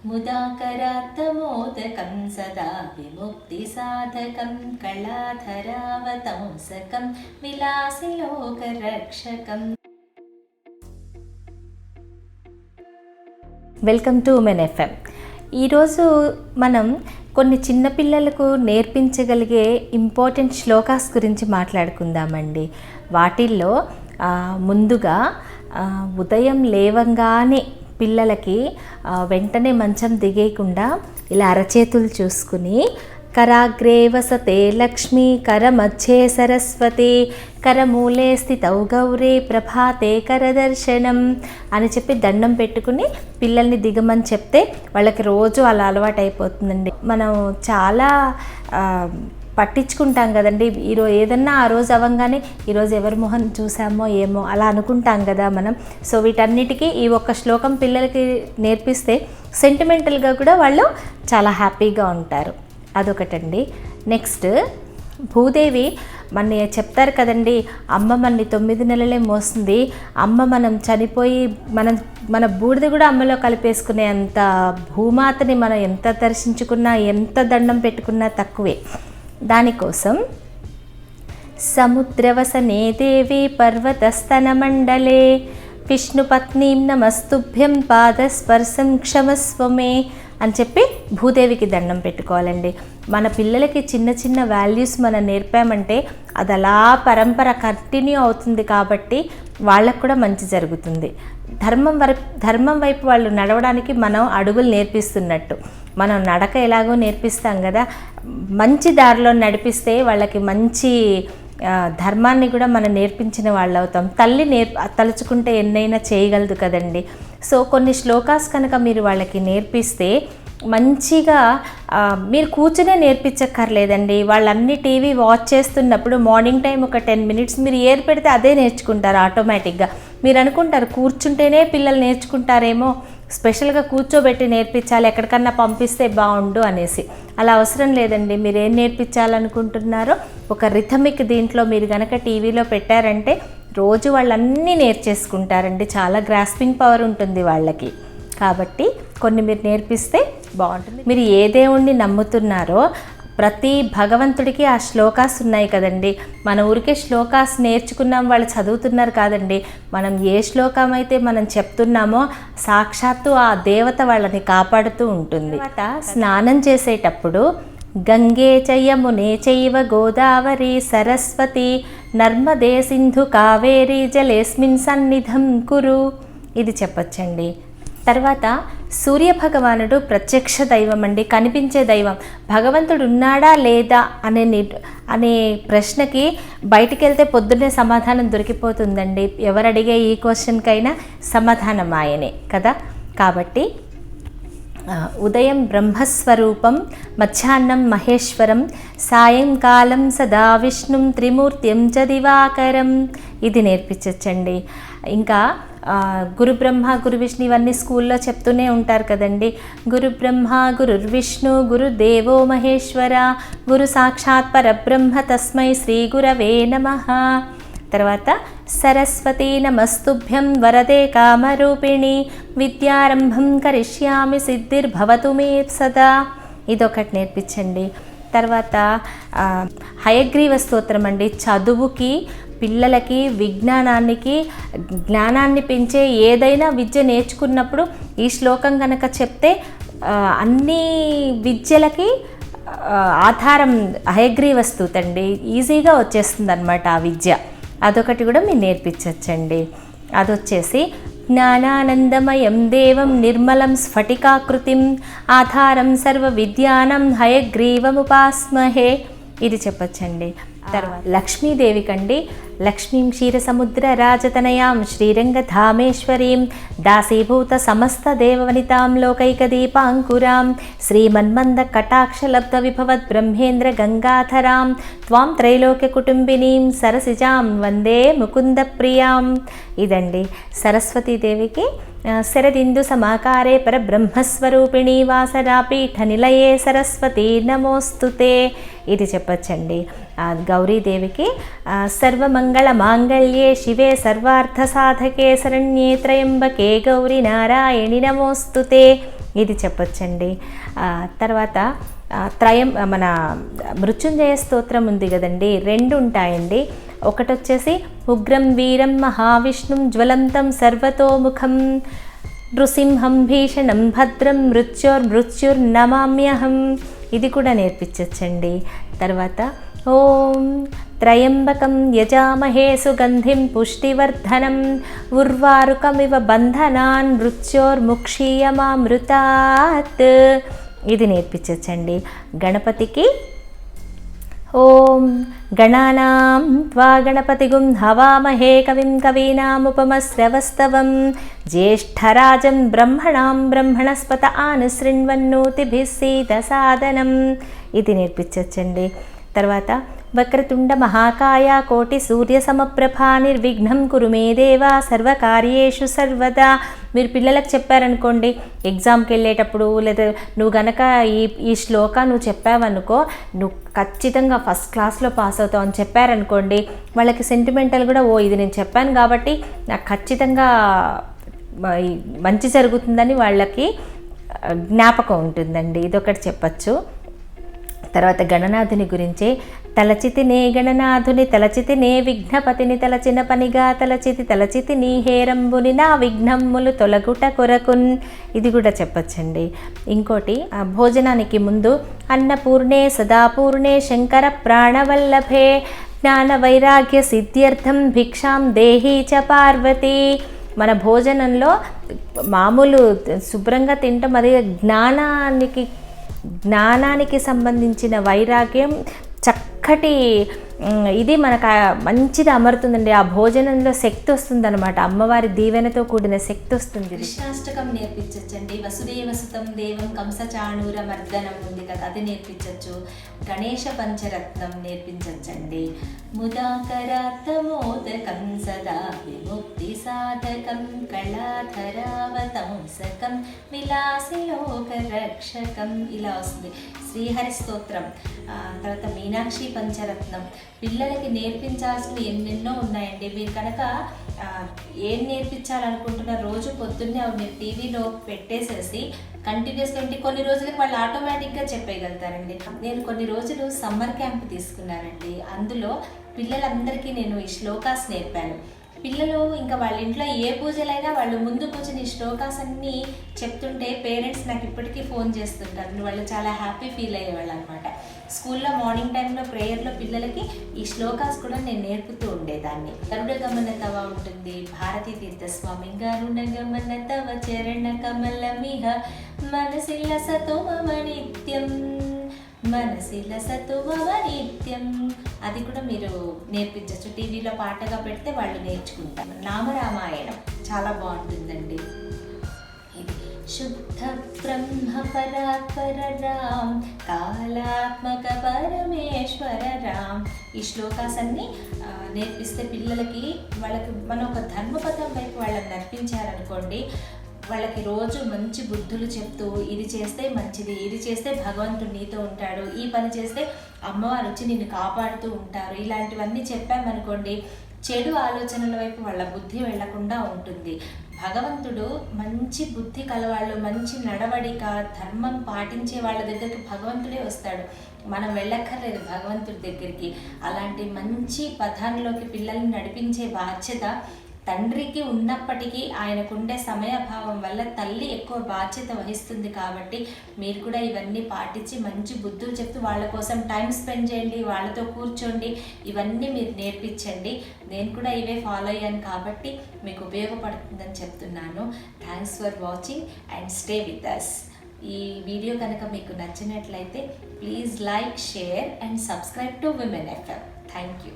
ముదాకరాత్తమోదకం సదా విముక్తిసాధకం కళాధరావతంసకం విలాసిలోకరక్షకం. Welcome to women FM. ఈరోజు మనం కొన్ని చిన్నపిల్లలకు నేర్పించగలిగే ఇంపార్టెంట్ శ్లోకాస్ గురించి మాట్లాడుకుందామండి. వాటిల్లో ముందుగా ఉదయం లేవంగానే పిల్లలకి వెంటనే మంచం దిగేయకుండా ఇలా అరచేతులు చూసుకుని కరాగ్రే వసతే లక్ష్మీ కరమధ్యే సరస్వతి కరమూలే స్థితౌ గౌరీ ప్రభాతే కరదర్శనం అని చెప్పి దండం పెట్టుకుని పిల్లల్ని దిగమని చెప్తే వాళ్ళకి రోజు అలా అలవాటు అయిపోతుందండి. మనం చాలా పట్టించుకుంటాం కదండి. ఈరోజు ఏదన్నా ఆ రోజు అవ్వగానే ఈరోజు ఎవరి మొహం చూసామో ఏమో అలా అనుకుంటాం కదా మనం. సో వీటన్నిటికీ ఈ ఒక్క శ్లోకం పిల్లలకి నేర్పిస్తే సెంటిమెంటల్గా కూడా వాళ్ళు చాలా హ్యాపీగా ఉంటారు. అదొకటండి. నెక్స్ట్, భూదేవి మన చెప్తారు కదండి, అమ్మ మనని 9 నెలలే మోస్తుంది. అమ్మ మనం చనిపోయి మన బూడిద కూడా అమ్మలో కలిపేసుకునే అంత భూమాతని మనం ఎంత దర్శించుకున్నా ఎంత దండం పెట్టుకున్నా తక్కువే. దానికోసం సముద్రవసనే దేవి పర్వతస్తనమండలే విష్ణుపత్నీం నమస్తుభ్యం పాదస్పర్శం క్షమస్వమే అని చెప్పి భూదేవికి దండం పెట్టుకోవాలండి. మన పిల్లలకి చిన్న చిన్న వాల్యూస్ మనం నేర్పామంటే అది అలా పరంపర కంటిన్యూ అవుతుంది కాబట్టి వాళ్ళకు కూడా మంచి జరుగుతుంది. ధర్మం వైపు వాళ్ళు నడవడానికి మనం అడుగులు నేర్పిస్తున్నట్టు. మనం నడక ఎలాగో నేర్పిస్తాం కదా, మంచి దారిలో నడిపిస్తే వాళ్ళకి మంచి ధర్మాన్ని కూడా మనం నేర్పించిన వాళ్ళు అవుతాం. తల్లి తలుచుకుంటే ఎన్నైనా చేయగలదు కదండి. సో కొన్ని శ్లోకాస్ కనుక మీరు వాళ్ళకి నేర్పిస్తే మంచిగా మీరు కూర్చునే నేర్పించక్కర్లేదండి. వాళ్ళన్ని టీవీ వాచ్ చేస్తున్నప్పుడు మార్నింగ్ టైం ఒక 10 minutes మీరు ఏది పెడితే అదే నేర్చుకుంటారు ఆటోమేటిక్గా. మీరు అనుకుంటారు కూర్చుంటేనే పిల్లలు నేర్చుకుంటారేమో, స్పెషల్గా కూర్చోబెట్టి నేర్పించాలి, ఎక్కడికన్నా పంపిస్తే బాగుండు అనేసి. అలా అవసరం లేదండి. మీరు ఏం నేర్పించాలనుకుంటున్నారో ఒక రిథమిక్ దీంట్లో మీరు కనుక టీవీలో పెట్టారంటే రోజు వాళ్ళన్నీ నేర్చేసుకుంటారండి. చాలా గ్రాస్పింగ్ పవర్ ఉంటుంది వాళ్ళకి. కాబట్టి కొన్ని మీరు నేర్పిస్తే బాగుంటుంది. మీరు ఏ దేవుణ్ణి నమ్ముతున్నారో ప్రతి భగవంతుడికి ఆ శ్లోకాస్ ఉన్నాయి కదండి. మన ఊరికే శ్లోకాస్ నేర్చుకున్నాం, వాళ్ళు చదువుతున్నారు కాదండి. మనం ఏ శ్లోకం అయితే మనం చెప్తున్నామో సాక్షాత్తు ఆ దేవత వాళ్ళని కాపాడుతూ ఉంటుంది. తర్వాత స్నానం చేసేటప్పుడు గంగే చ యమునే చైవ గోదావరి సరస్వతి నర్మదే సింధు కావేరి జలేస్మిన్ సన్నిధం కురు ఇది చెప్పొచ్చండి. తర్వాత సూర్యభగవానుడు ప్రత్యక్ష దైవం అండి, కనిపించే దైవం. భగవంతుడు ఉన్నాడా లేదా అనే ప్రశ్నకి బయటికి వెళ్తే పొద్దున్నే సమాధానం దొరికిపోతుందండి. ఎవరు అడిగే ఈ క్వశ్చన్కైనా సమాధానం ఆయనే కదా. కాబట్టి ఉదయం బ్రహ్మస్వరూపం, మధ్యాహ్నం మహేశ్వరం, సాయంకాలం సదా విష్ణుం త్రిమూర్త్యం చ దివాకరం ఇది నేర్పించచ్చండి. ఇంకా గురు బ్రహ్మ గురు విష్ణు ఇవన్నీ స్కూల్లో చెప్తూనే ఉంటారు కదండి. గురు బ్రహ్మ గురుర్విష్ణు గురుదేవో మహేశ్వర గురు సాక్షాత్ పరబ్రహ్మ తస్మై శ్రీ గురవే నమః. తర్వాత సరస్వతీ నమస్తుభ్యం వరదే కామరూపిణి విద్యారంభం కరిష్యామి సిద్ధిర్భవతు మే సదా ఇదొకటి నేర్పించండి. తర్వాత హయగ్రీవ స్తోత్రం అండి. చదువుకి పిల్లలకి విజ్ఞానానికి జ్ఞానాన్ని పెంచే ఏదైనా విద్య నేర్చుకున్నప్పుడు ఈ శ్లోకం కనుక చెప్తే అన్ని విద్యలకి ఆధారం హయగ్రీవ స్తోత్రం అండి. ఈజీగా వచ్చేస్తుంది అన్నమాట ఆ విద్య. అదొకటి కూడా మీరు నేర్పించచ్చండి. అదొచ్చేసి జ్ఞానానందమయం దేవం నిర్మలం స్ఫటికాకృతిం ఆధారం సర్వ విద్యానం హయగ్రీవముపాస్మహే ఇది చెప్పచ్చండి. తర్వాత లక్ష్మీదేవి కండి. లక్ష్మీం క్షీరసముద్ర రాజతనయాం శ్రీరంగధామేశ్వరీం దాసీభూత సమస్త దేవవనితాం లోకైకదీపాంకురాం శ్రీమన్మంద కటాక్షలబ్ధ విభవద్ బ్రహ్మేంద్ర గంగాధరాం త్వాం త్రైలోక్య కుటుంబినీం సరసిజాం వందే ముకుంద ప్రియాం ఇదండి. సరస్వతీదేవికి శరదిందు సమాకారే పరబ్రహ్మస్వరూపిణి వాసరాపీఠ నిలయే సరస్వతీ నమోస్తుతే ఇది చెప్పచ్చండి. గౌరీదేవికి సర్వమంగళ మాంగళ్యే శివే సర్వార్థ సాధకే శరణ్యే త్రయంబకే గౌరీ నారాయణి నమోస్తుతే ఇది చెప్పొచ్చండి. తర్వాత మన మృత్యుంజయ స్తోత్రం ఉంది కదండి, 2 ఉంటాయండి. ఒకటి వచ్చేసి ఉగ్రం వీరం మహావిష్ణుం జ్వలంతం సర్వతోముఖం నృసింహం భీషణం భద్రం మృత్యుర్నమామ్యహం, ఇది కూడా నేర్పించచ్చండి. తర్వాత ఓం త్రయంబకం యజామహే సుగంధిం పుష్టివర్ధనం ఉర్వారుకమివ బంధనాన్ మృత్యోర్ముక్షీయమామృతాత్, ఇది నేర్పించచ్చండి. గణపతికి ఓం గణానాం త్వా గణపతిగుం హవామహే కవిం కవీనాముపమశ్రవస్తవం జ్యేష్ఠరాజం బ్రహ్మణస్పత ఆనుశృణ్వన్నోతిభిः సీదసాదనం, ఇది నేర్పించచ్చండి. తర్వాత వక్రతుండ మహాకాయ కోటి సూర్య సమప్రభా నిర్విఘ్నం కురు మే దేవా సర్వకార్యేషు సర్వదా. మీరు పిల్లలకు చెప్పారనుకోండి, ఎగ్జామ్కి వెళ్ళేటప్పుడు, లేదా నువ్వు గనక ఈ శ్లోక నువ్వు చెప్పావనుకో నువ్వు ఖచ్చితంగా ఫస్ట్ క్లాస్లో పాస్ అవుతావు అని చెప్పారనుకోండి, వాళ్ళకి సెంటిమెంటల్ కూడా ఇది నేను చెప్పాను కాబట్టి నాకు ఖచ్చితంగా మంచి జరుగుతుందని వాళ్ళకి జ్ఞాపకం ఉంటుందండి. ఇదొకటి చెప్పచ్చు. తర్వాత గణనాథుని గురించే తలచితినే గణనాథుని తలచితినే విఘ్నపతిని తలచిన పనిగా తలచితి హేరంబుని నా విఘ్నమ్ములు తొలగుట కొరకున్, ఇది కూడా చెప్పచ్చండి. ఇంకోటి భోజనానికి ముందు అన్నపూర్ణే సదాపూర్ణే శంకర ప్రాణవల్లభే జ్ఞాన వైరాగ్య సిద్ధ్యర్థం భిక్షాం దేహీ చ పార్వతి. మన భోజనంలో మామూలు శుభ్రంగా తింటాం, అది జ్ఞానానికి సంబంధించిన వైరాగ్యం చక్కటి ఇది మనకు మంచిది అమరుతుందండి. ఆ భోజనంలో శక్తి వస్తుందన్నమాట, అమ్మవారి దీవెనతో కూడిన శక్తి వస్తుంది. కృష్ణాష్టకం నేర్పించచ్చండి. వసుదేవసుతం దేవం కంసచాణూర మర్దనం ఉంది కదా, అది నేర్పించచ్చు. గణేష పంచరత్నం నేర్పించచ్చండి. ముదాకరాత్తమోదకం సదా విముక్తి సాధకం కళాధరావతంసకం విలాసిలోకరక్షకం, ఇలా వస్తుంది. శ్రీహరి స్తోత్రం, తర్వాత మీనాక్షి పంచరత్నం. పిల్లలకి నేర్పించాల్సినవి ఎన్నెన్నో ఉన్నాయండి. మీరు కనుక ఏం నేర్పించాలనుకుంటున్న రోజు పొద్దున్నే అవి మీరు టీవీలో పెట్టేసేసి కంటిన్యూస్గా కొన్ని రోజులకి వాళ్ళు ఆటోమేటిక్గా చెప్పేయగలుగుతారండి. నేను కొన్ని రోజులు సమ్మర్ క్యాంప్ తీసుకున్నానండి. అందులో పిల్లలందరికీ నేను ఈ శ్లోకాస్ నేర్పాను. పిల్లలు ఇంకా వాళ్ళ ఇంట్లో ఏ పూజలైనా వాళ్ళు ముందు కూర్చొని శ్లోకాస్ అన్నీ చెప్తుంటే పేరెంట్స్ నాకు ఇప్పటికీ ఫోన్ చేస్తుంటారు. వాళ్ళు చాలా హ్యాపీ ఫీల్ అయ్యేవాళ్ళు అనమాట. స్కూల్లో మార్నింగ్ టైంలో ప్రేయర్లో పిల్లలకి ఈ శ్లోకాస్ కూడా నేను నేర్పుతూ ఉండేదాన్ని. గరుడ గమన తవ ఉంటుంది, భారతీ తీర్థస్వామి గరుడ గమన తవ చరణ కమలమిహ మనసిల్ల సతోమ నిత్యం మనసిల సతువవ నిత్యం, అది కూడా మీరు నేర్పించవచ్చు. టీవీలో పాటగా పెడితే వాళ్ళు నేర్చుకుంటారు. నామరామాయణం చాలా బాగుంటుందండి. ఇది శుద్ధ బ్రహ్మ పరాత్పర రామ్ కాలాత్మక పరమేశ్వర రామ్, ఈ శ్లోకాస్ అన్ని నేర్పిస్తే పిల్లలకి మనం ఒక ధర్మపథం వైపు వాళ్ళని నడిపించారనుకోండి, వాళ్ళకి రోజు మంచి బుద్ధులు చెప్తూ ఇది చేస్తే మంచిది, ఇది చేస్తే భగవంతుడు నీతో ఉంటాడు, ఈ పని చేస్తే అమ్మవారు వచ్చి నిన్ను కాపాడుతూ ఉంటారు, ఇలాంటివన్నీ చెప్పామనుకోండి చెడు ఆలోచనల వైపు వాళ్ళ బుద్ధి వెళ్లకుండా ఉంటుంది. భగవంతుడు మంచి బుద్ధి కలవాళ్ళు, మంచి నడవడిక ధర్మం పాటించే వాళ్ళ దగ్గరికి భగవంతుడే వస్తాడు. మనం వెళ్ళక్కర్లేదు భగవంతుడి దగ్గరికి. అలాంటి మంచి పథంలోకి పిల్లల్ని నడిపించే బాధ్యత తండ్రికి ఉన్నప్పటికీ ఆయనకుండే సమయభావం వల్ల తల్లి ఎక్కువ బాధ్యత వహిస్తుంది. కాబట్టి మీరు కూడా ఇవన్నీ పాటించి మంచి బుద్ధులు చెప్తూ వాళ్ళ కోసం టైం స్పెండ్ చేయండి, వాళ్ళతో కూర్చోండి, ఇవన్నీ మీరు నేర్పించండి. నేను కూడా ఇవే ఫాలో అయ్యాను కాబట్టి మీకు ఉపయోగపడుతుందని చెప్తున్నాను. Thanks for watching and stay with us. ఈ వీడియో కనుక మీకు నచ్చినట్లయితే please like, share and subscribe to women FM. Thank you.